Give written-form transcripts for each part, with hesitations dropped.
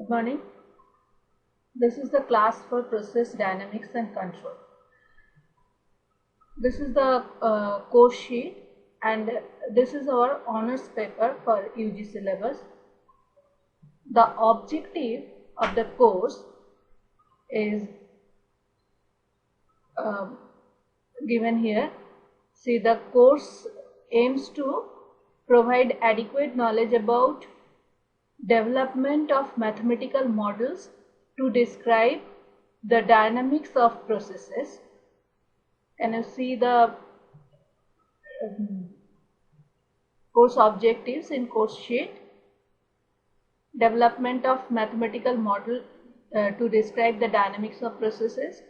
Good morning. This is the class for process dynamics and control. This is the course sheet, and this is our honors paper for UG syllabus. The objective of the course is given here. See, the course aims to provide adequate knowledge about development of mathematical models to describe the dynamics of processes. Can you see the course objectives in course sheet? Development of mathematical model to describe the dynamics of processes,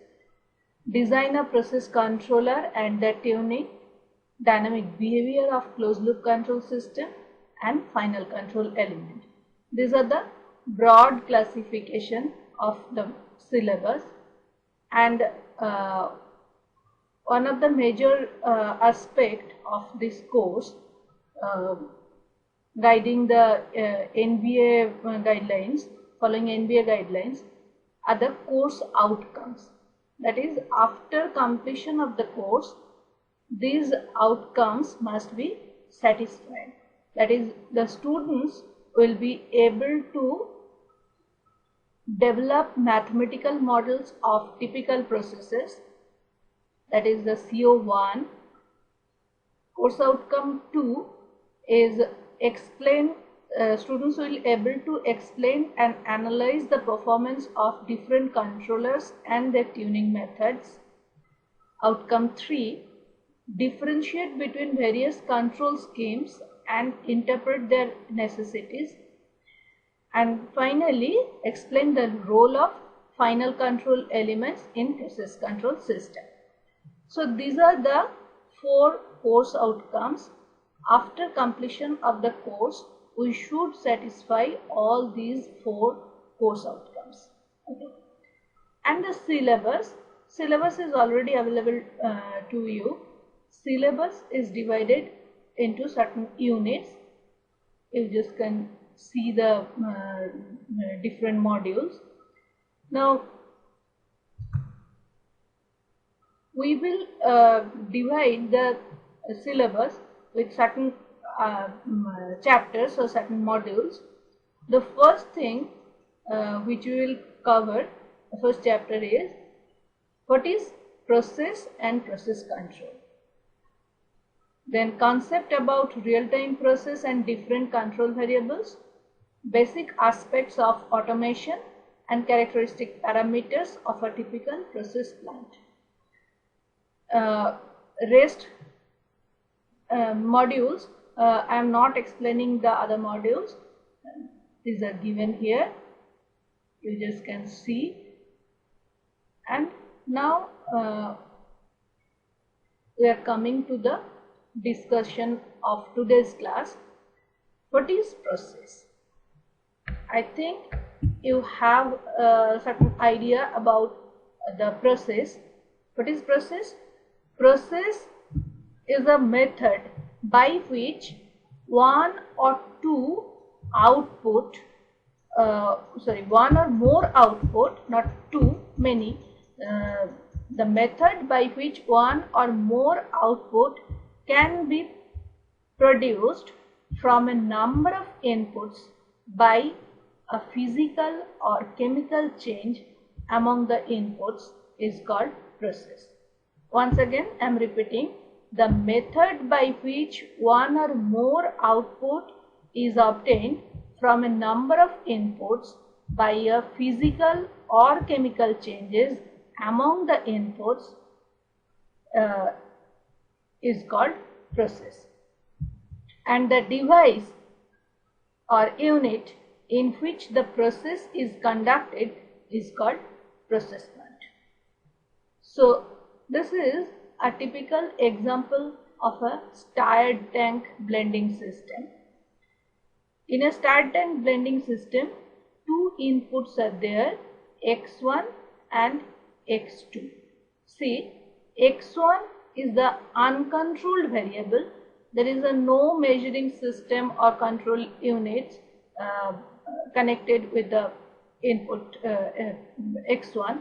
design a process controller and the tuning, dynamic behavior of closed loop control system, and final control element. These are the broad classification of the syllabus, and one of the major aspect of this course guiding the NBA guidelines, following NBA guidelines, are the course outcomes. That is, after completion of the course, these outcomes must be satisfied. That is, the students will be able to develop mathematical models of typical processes. That is the CO1. Course outcome 2 is explain. Students will be able to explain and analyze the performance of different controllers and their tuning methods. Outcome 3, differentiate between various control schemes and interpret their necessities. And finally, explain the role of final control elements in process control system. So these are the 4 course outcomes. After completion of the course, we should satisfy all these 4 course outcomes. Okay. And the syllabus is already available to you. Syllabus is divided into certain units. You just can see the different modules. Now we will divide the syllabus with certain chapters or certain modules. The first thing which we will cover, the first chapter, is what is process and process control. Then concept about real-time process and different control variables, basic aspects of automation and characteristic parameters of a typical process plant. Rest modules, I am not explaining the other modules. These are given here. You just can see. And now we are coming to the discussion of today's class. What is process? I think you have a certain idea about the process. What is process? Process is a method by which one or more output, not too many, the method by which one or more output can be produced from a number of inputs by a physical or chemical change among the inputs is called process. Once again, I am repeating, the method by which one or more output is obtained from a number of inputs by a physical or chemical changes among the inputs is called process. And the device or unit in which the process is conducted is called process plant. So this is a typical example of a stirred tank blending system. In a stirred tank blending system, 2 inputs are there, X1 and X2. See, X1 is the uncontrolled variable. There is no measuring system or control units connected with the input x1,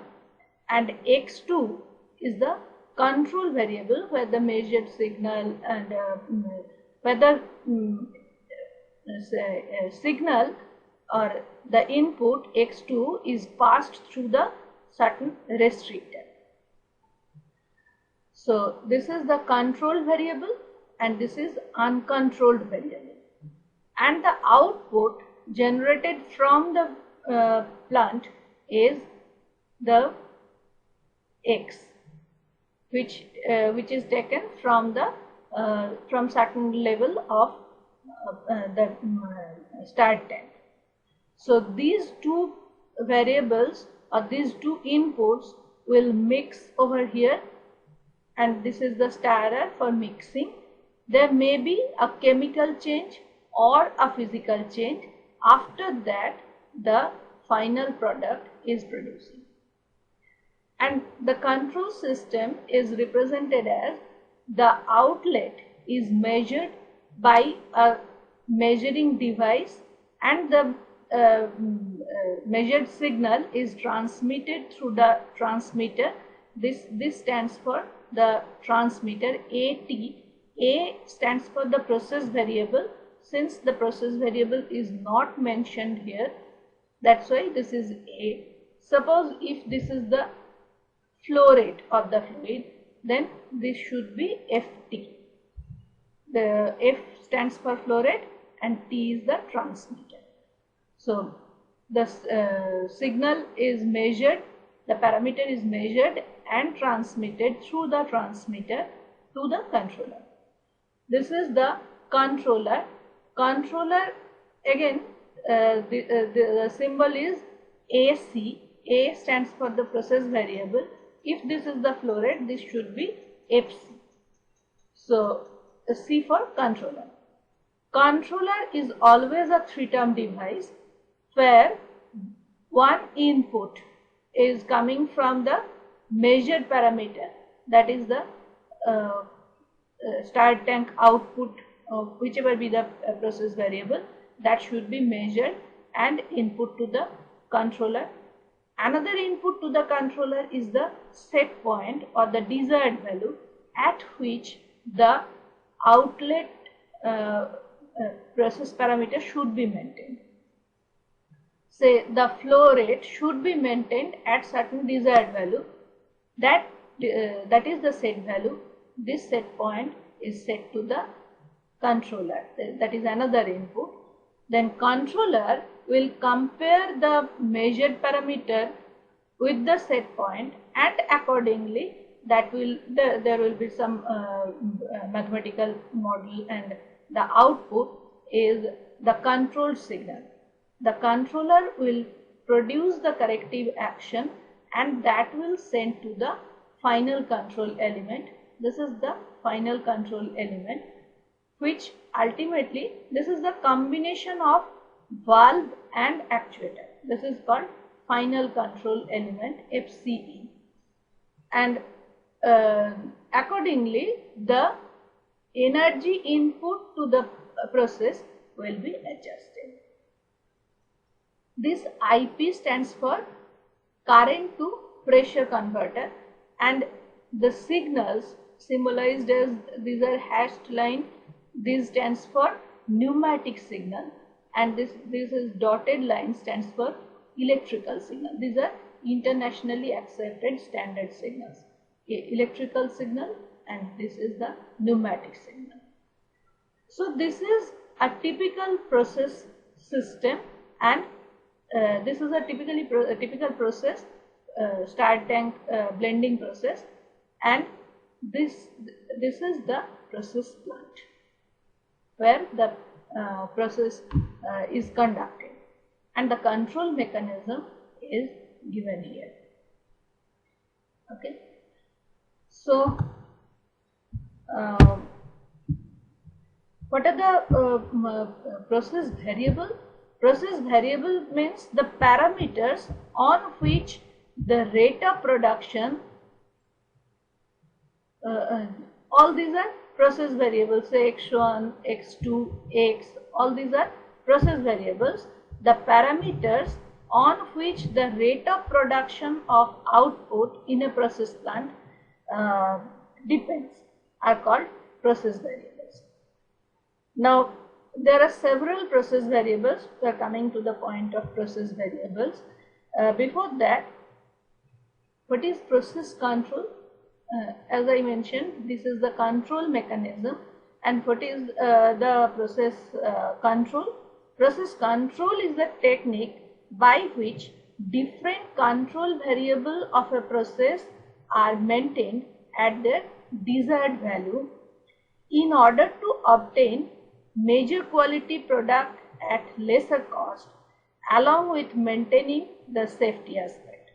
and x2 is the control variable where the measured signal and whether signal or the input x2 is passed through the certain restrictor. So this is the control variable and this is uncontrolled variable, and the output generated from the plant is the x, which is taken from the from certain level of the start tank. So these two variables or these two inputs will mix over here, and this is the stirrer for mixing. There may be a chemical change or a physical change. After that, the final product is producing. And the control system is represented as the outlet is measured by a measuring device, and the measured signal is transmitted through the transmitter. This stands for the transmitter AT. A stands for the process variable. Since the process variable is not mentioned here, that's why this is A. Suppose if this is the flow rate of the fluid, then this should be Ft. The F stands for flow rate and T is the transmitter. So the signal is measured, the parameter is measured and transmitted through the transmitter to the controller. This is the controller. Controller, again the symbol is AC. A stands for the process variable. If this is the flow rate, this should be FC. So C for controller. Controller is always a three-term device where one input is coming from the measured parameter, that is the start tank output of whichever be the process variable, that should be measured and input to the controller. Another input to the controller is the set point or the desired value at which the outlet process parameter should be maintained. Say the flow rate should be maintained at certain desired value, that is the set value. This set point is set to the controller, that is another input. Then controller will compare the measured parameter with the set point, and accordingly that will there will be some mathematical model, and the output is the controlled signal. The controller will produce the corrective action and that will send to the final control element. This is the final control element, which ultimately this is the combination of valve and actuator. This is called final control element, FCE, and accordingly the energy input to the process will be adjusted. This IP stands for current to pressure converter, and the signals symbolized as these are hashed line. This stands for pneumatic signal, and this is dotted line stands for electrical signal. These are internationally accepted standard signals. Electrical signal, and this is the pneumatic signal. So this is a typical process system, and this is a typical process, start tank blending process, and this is the process plant where the process is conducted, and the control mechanism is given here. Okay, so what are the process variable? Process variable means the parameters on which the rate of production, all these are process variables, say x1, x2, x, all these are process variables. The parameters on which the rate of production of output in a process plant depends are called process variables. Now, there are several process variables. We are coming to the point of process variables. Before that, what is process control? As I mentioned, this is the control mechanism. And what is the process control? Process control is the technique by which different control variables of a process are maintained at their desired value in order to obtain major quality product at lesser cost, along with maintaining the safety aspect.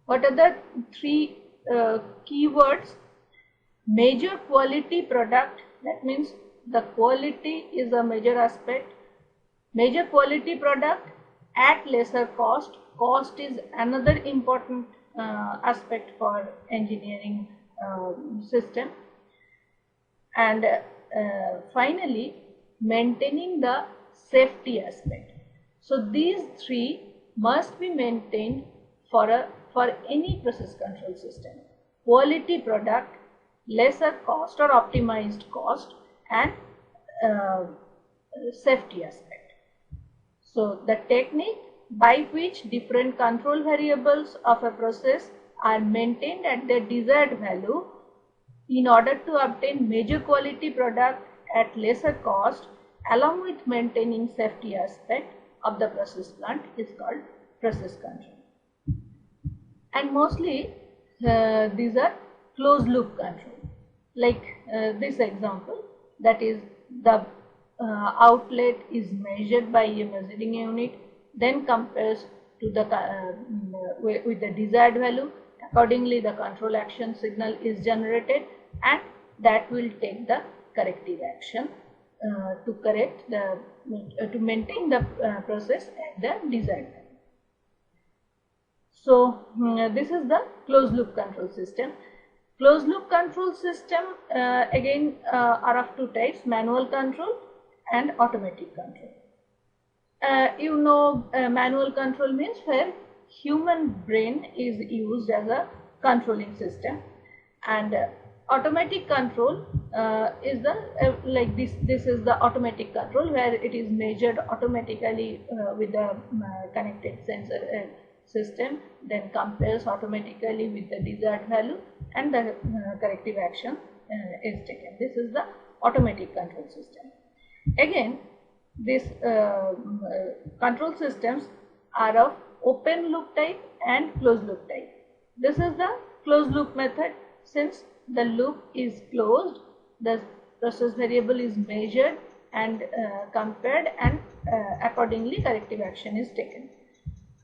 What are the three keywords? Major quality product, that means the quality is a major aspect. Major quality product at lesser cost. Cost is another important aspect for engineering system. And finally, maintaining the safety aspect. So these three must be maintained for any process control system: quality product, lesser cost or optimized cost, and safety aspect. So the technique by which different control variables of a process are maintained at their desired value in order to obtain major quality product at lesser cost, along with maintaining safety aspect of the process plant, is called process control. And mostly these are closed loop control. Like this example, that is the outlet is measured by a measuring unit, then compares to the with the desired value. Accordingly, the control action signal is generated, and that will take the corrective action to correct the to maintain the process at the desired value. So this is the closed loop control system. Closed loop control system again are of two types: manual control and automatic control. Manual control means where human brain is used as a controlling system, and automatic control is the like this. This is the automatic control where it is measured automatically with the connected sensor system, then compares automatically with the desired value, and the corrective action is taken. This is the automatic control system. Again, these control systems are of open loop type and closed loop type. This is the closed loop method. Since the loop is closed, the process variable is measured and compared, and accordingly corrective action is taken.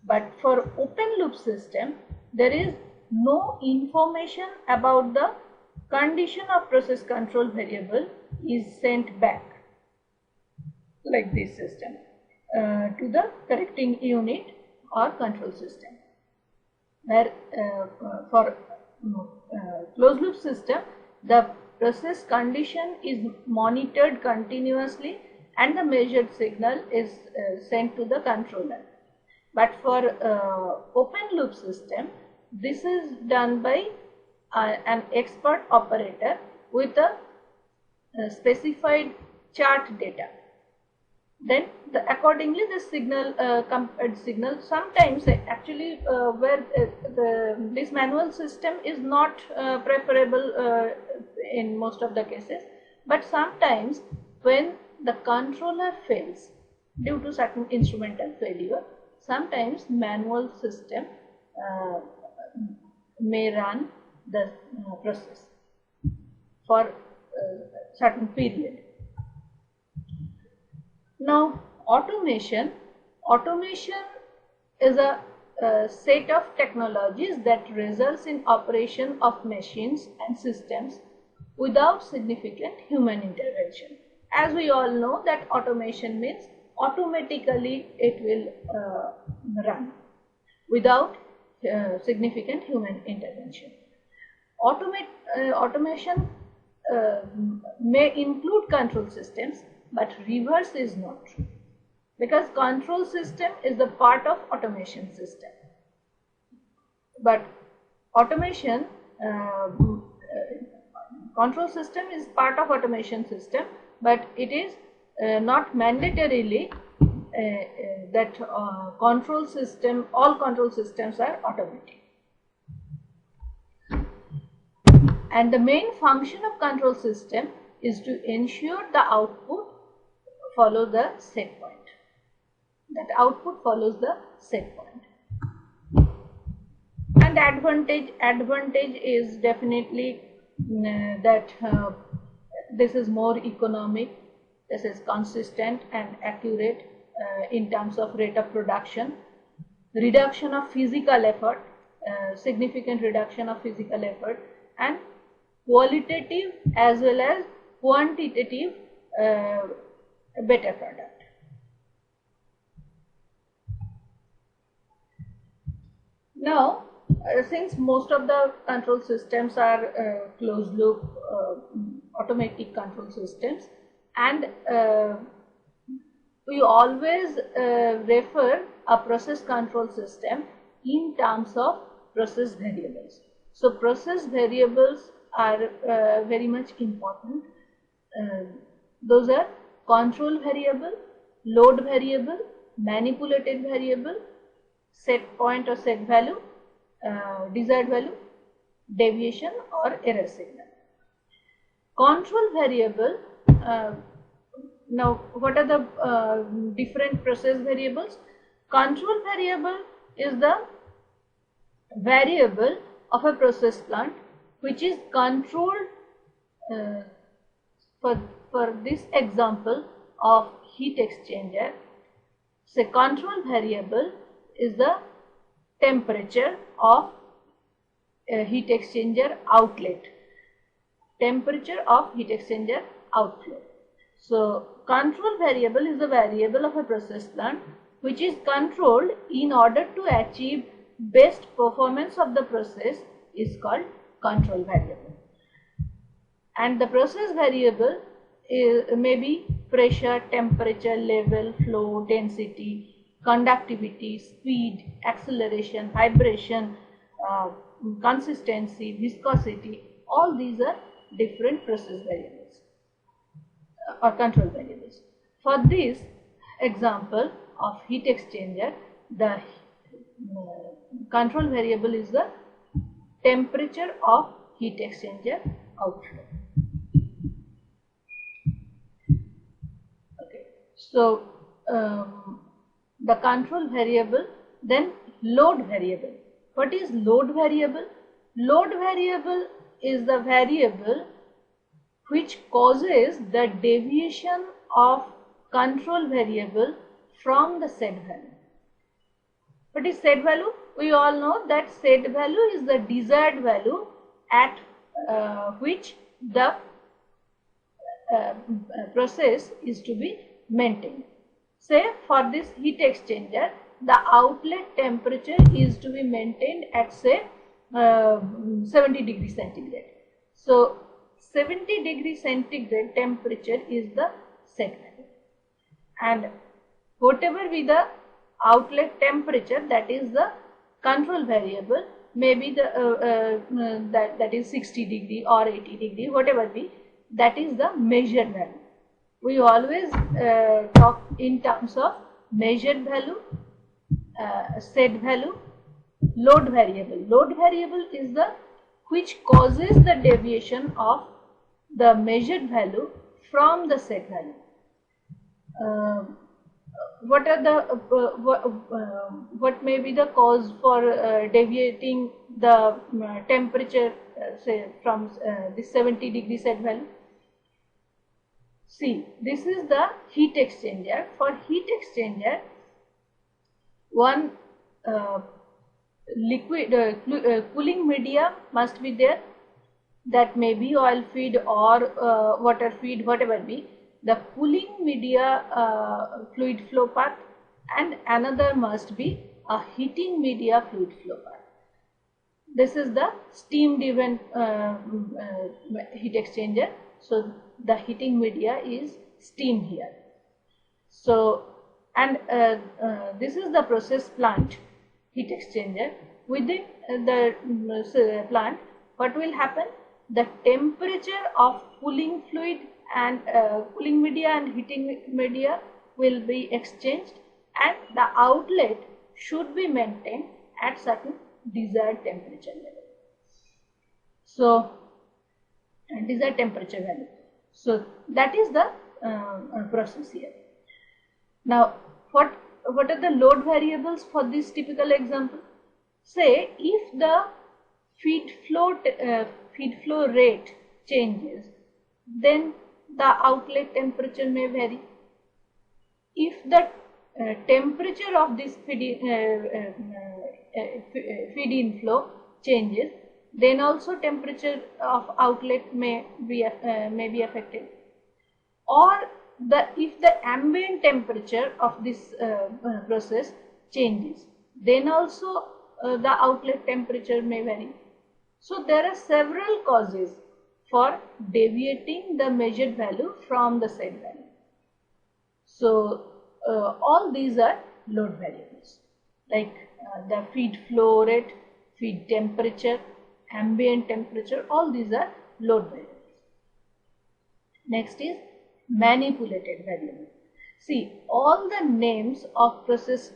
But for open loop system, there is no information about the condition of process control variable is sent back, like this system, to the correcting unit or control system. Where for closed loop system, the process condition is monitored continuously and the measured signal is sent to the controller. But for open loop system, this is done by an expert operator with a specified chart data. Then accordingly the signal compared signal, sometimes actually where this manual system is not preferable in most of the cases, but sometimes when the controller fails due to certain instrumental failure, sometimes manual system may run the process for certain period. Now, automation is a set of technologies that results in operation of machines and systems without significant human intervention. As we all know that automation means automatically it will run without significant human intervention. Automation may include control systems, but reverse is not true. because control system is the part of automation system. But automation, control system is part of automation system, but it is not mandatorily that control system, all control systems are automatic. And the main function of control system is to ensure the output follow the set point. That output follows the set point. And advantage is definitely that this is more economic, this is consistent and accurate in terms of rate of production, reduction of physical effort, significant reduction of physical effort, and qualitative as well as quantitative better product. Now, since most of the control systems are closed loop automatic control systems, and we always refer a process control system in terms of process variables. So process variables are very much important. Those are control variable, load variable, manipulated variable, set point or set value, desired value, deviation or error signal. Control variable, now what are the different process variables? Control variable is the variable of a process plant which is controlled, for this example of heat exchanger, say control variable is the temperature of heat exchanger outlet, temperature of heat exchanger outflow. So control variable is the variable of a process plant which is controlled in order to achieve best performance of the process is called control variable. And the process variable may be pressure, temperature, level, flow, density, conductivity, speed, acceleration, vibration, consistency, viscosity. All these are different process variables or control variables. For this example of heat exchanger, the control variable is the temperature of heat exchanger outflow. Okay, so the control variable, then load variable. What is load variable? Load variable is the variable which causes the deviation of control variable from the set value. What is set value? We all know that set value is the desired value at which the process is to be maintained. Say for this heat exchanger, the outlet temperature is to be maintained at say 70 degrees centigrade. So 70 degrees centigrade temperature is the set value, and whatever be the outlet temperature, that is the control variable, maybe the that is 60 degree or 80 degree, whatever be, that is the measured value. We always talk in terms of measured value, set value, load variable. Load variable is the which causes the deviation of the measured value from the set value. What are the what may be the cause for deviating the temperature say from this 70 degree set value? See, this is the heat exchanger. For heat exchanger, one liquid cooling media must be there, that may be oil feed or water feed, whatever be. The cooling media fluid flow path, and another must be a heating media fluid flow path. This is the steam driven heat exchanger. So the heating media is steam here. So and this is the process plant heat exchanger. Within the plant, what will happen? The temperature of cooling fluid and cooling media and heating media will be exchanged, and the outlet should be maintained at certain desired temperature level. So, desired temperature value. So that is the process here. Now, what are the load variables for this typical example? Say if the feed flow rate changes, then the outlet temperature may vary. If the temperature of this feed inflow changes, then also temperature of outlet may be affected. Or if the ambient temperature of this process changes, then also the outlet temperature may vary. So there are several causes for deviating the measured value from the set value. So all these are load variables, like the feed flow rate, feed temperature, ambient temperature, all these are load variables. Next is manipulated variable. See, all the names of process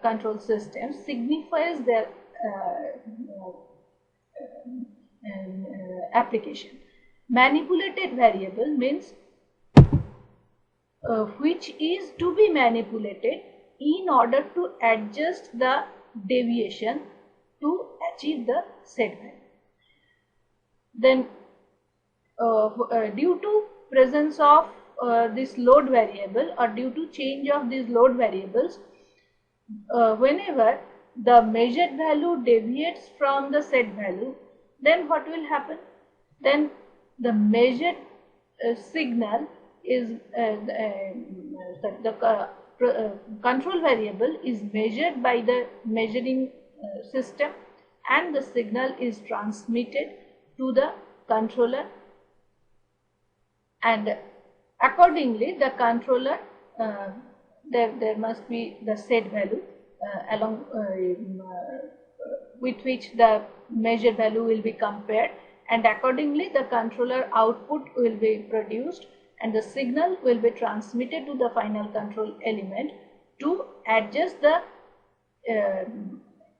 control systems signifies their application. Manipulated variable means which is to be manipulated in order to adjust the deviation to achieve the set value. Then due to presence of this load variable, or due to change of these load variables, whenever the measured value deviates from the set value, then what will happen? Then the measured signal is control variable is measured by the measuring system, and the signal is transmitted to the controller, and accordingly the controller there must be the set value along with which the measured value will be compared, and accordingly the controller output will be produced, and the signal will be transmitted to the final control element to adjust the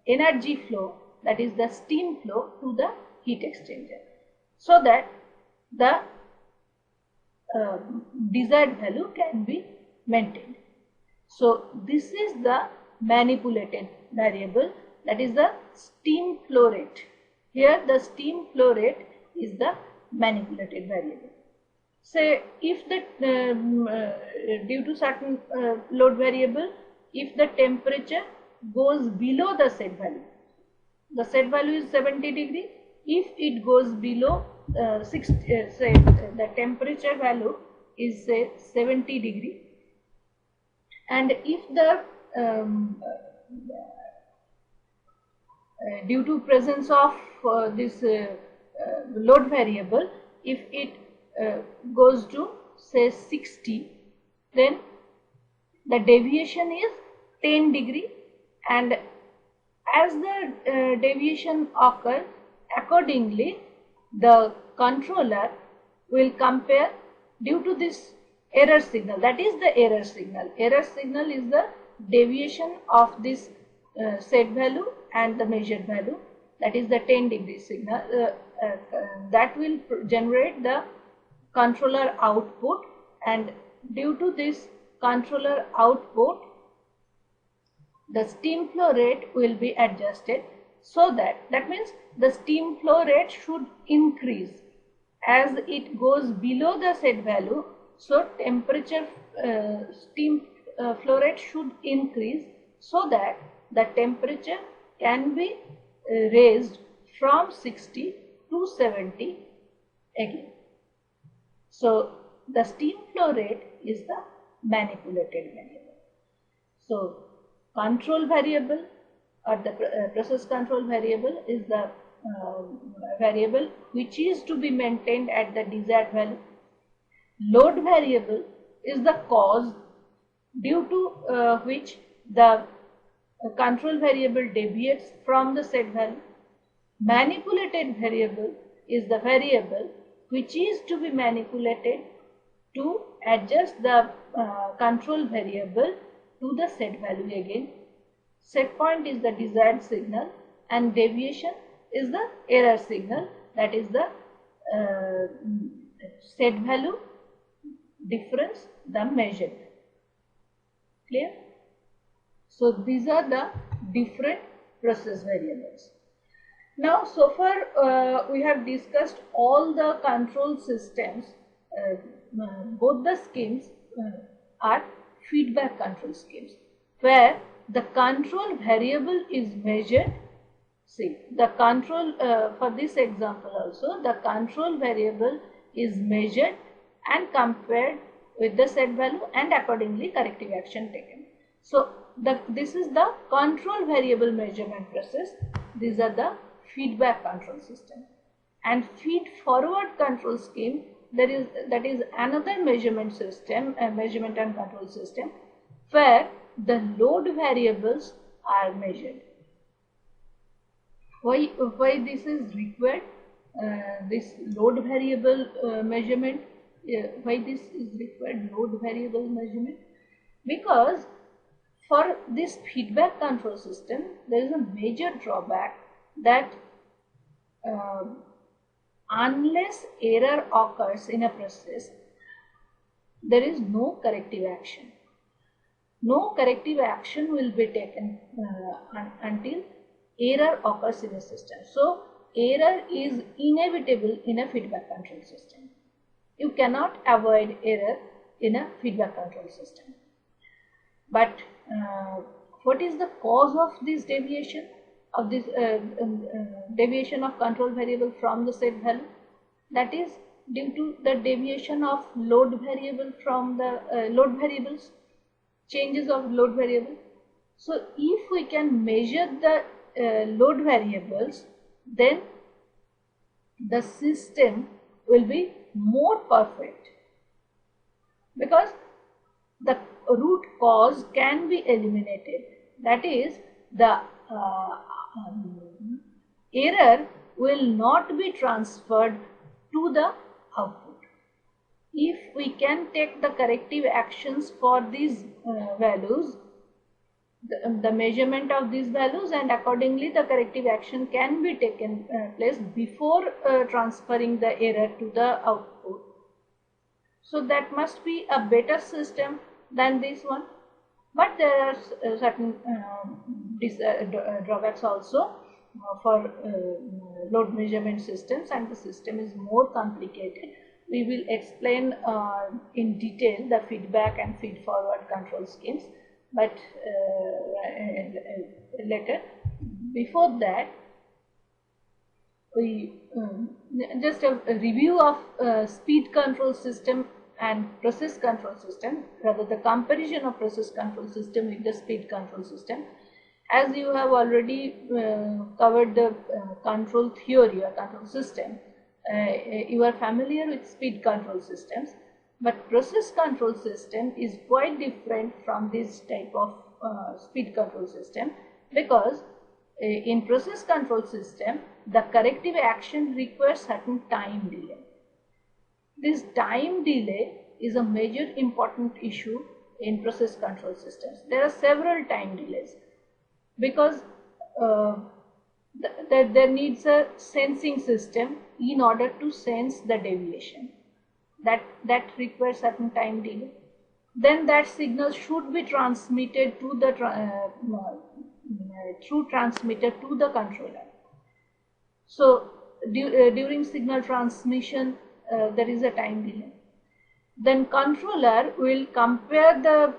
energy flow, that is the steam flow, to the heat exchanger, so that the desired value can be maintained. So this is the manipulated variable, that is the steam flow rate. Here the steam flow rate is the manipulated variable. Say if the due to certain load variable, if the temperature goes below the set value, the set value is 70 degree. If it goes below 60, say the temperature value is say 70 degree, and if the due to presence of this load variable, if it goes to say 60, then the deviation is 10 degree, and as the deviation occurs, accordingly the controller will compare due to this error signal, that is the error signal. Error signal is the deviation of this set value and the measured value, that is the 10 degree signal, that will generate the controller output, and due to this controller output the steam flow rate will be adjusted, so that means the steam flow rate should increase as it goes below the set value. So temperature steam flow rate should increase, so that the temperature can be raised from 60 to 70 again. So the steam flow rate is the manipulated variable. So control variable, or the process control variable, is the variable which is to be maintained at the desired value. Load variable is the cause due to which the control variable deviates from the set value. Manipulated variable is the variable which is to be manipulated to adjust the control variable to the set value again. Set point is the desired signal and deviation is the error signal, that is the set value difference, the measured. Clear? So these are the different process variables. Now so far we have discussed all the control systems. Both the schemes are feedback control schemes where the control variable is measured. See, the control for this example also, the control variable is measured and compared with the set value and accordingly corrective action taken. So this is the control variable measurement process. These are the feedback control system. And feed forward control scheme, that is another measurement system, measurement and control system, where the load variables are measured. Why this is required? This load variable measurement. Why this is required? Load variable measurement, because for this feedback control system there is a major drawback that unless error occurs in a process, there is no corrective action. No corrective action will be taken until error occurs in a system. So error is inevitable in a feedback control system. You cannot avoid error in a feedback control system. But what is the cause of this deviation? Of this deviation of control variable from the set value? That is due to the deviation of load variable from the load variables, changes of load variable. So if we can measure the load variables, then the system will be more perfect, because the root cause can be eliminated. That is, the error will not be transferred to the output. If we can take the corrective actions for these values, the measurement of these values, and accordingly the corrective action can be taken place before transferring the error to the output. So that must be a better system than this one. But there are certain drawbacks also for load measurement systems, and the system is more complicated. We will explain in detail the feedback and feed forward control schemes, but later. Before that, we just a review of speed control system and process control system, rather the comparison of process control system with the speed control system. As you have already covered the control theory or control system, you are familiar with speed control systems, but process control system is quite different from this type of speed control system, because in process control system the corrective action requires certain time delay. This time delay is a major important issue in process control systems. There are several time delays, because there needs a sensing system in order to sense the deviation. That requires certain time delay. Then that signal should be transmitted to the through transmitter to the controller. So during signal transmission there is a time delay. Then controller will compare the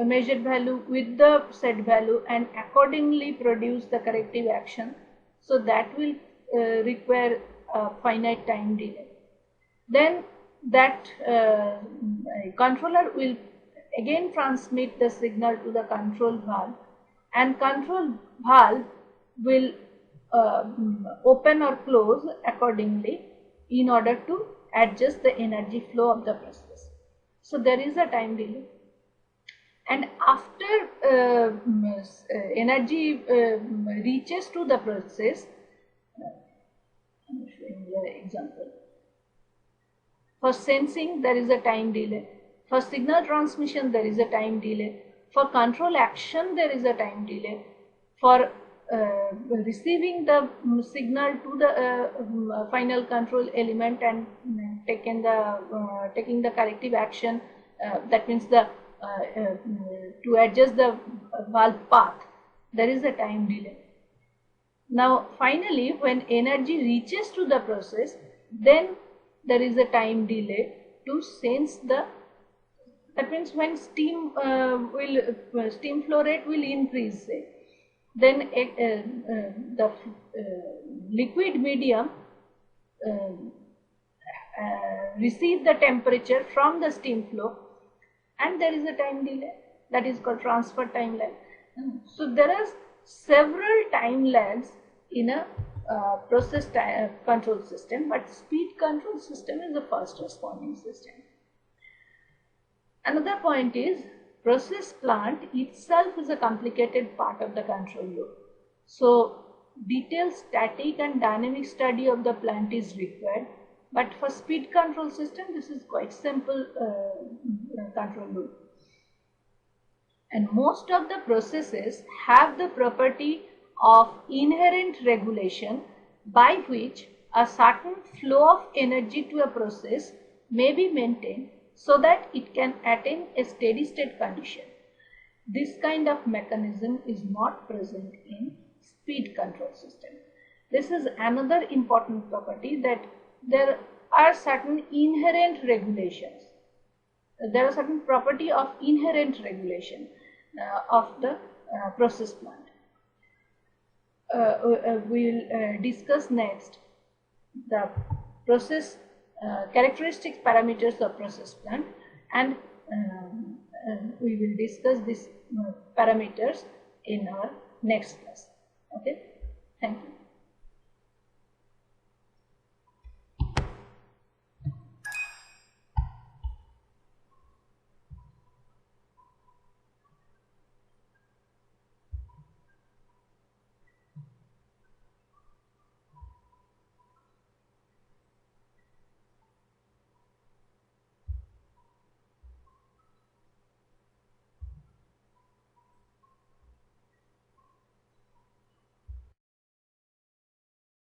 measured value with the set value and accordingly produce the corrective action. So that will require a finite time delay. Then that controller will again transmit the signal to the control valve, and control valve will open or close accordingly in order to adjust the energy flow of the process. So there is a time delay. and after energy reaches to the process, I'm showing you an example. For sensing, there is a time delay. For signal transmission, there is a time delay. For control action, there is a time delay. For receiving the signal to the final control element and taking the corrective action, that means the to adjust the valve path, there is a time delay. Now finally, when energy reaches to the process, then there is a time delay to sense the, that means when steam steam flow rate will increase, say, then the liquid medium receive the temperature from the steam flow, and there is a time delay, that is called transfer time lag. So there are several time lags in a process control system, but speed control system is the fast responding system. Another point is, process plant itself is a complicated part of the control loop. So detailed static and dynamic study of the plant is required, but for speed control system this is quite simple control loop. And most of the processes have the property of inherent regulation, by which a certain flow of energy to a process may be maintained so that it can attain a steady state condition. This kind of mechanism is not present in speed control system. This is another important property, that there are certain inherent regulations. There are certain property of inherent regulation of the process plant. We will discuss next the process characteristics parameters of process plant, and we will discuss these parameters in our next class. Okay, thank you.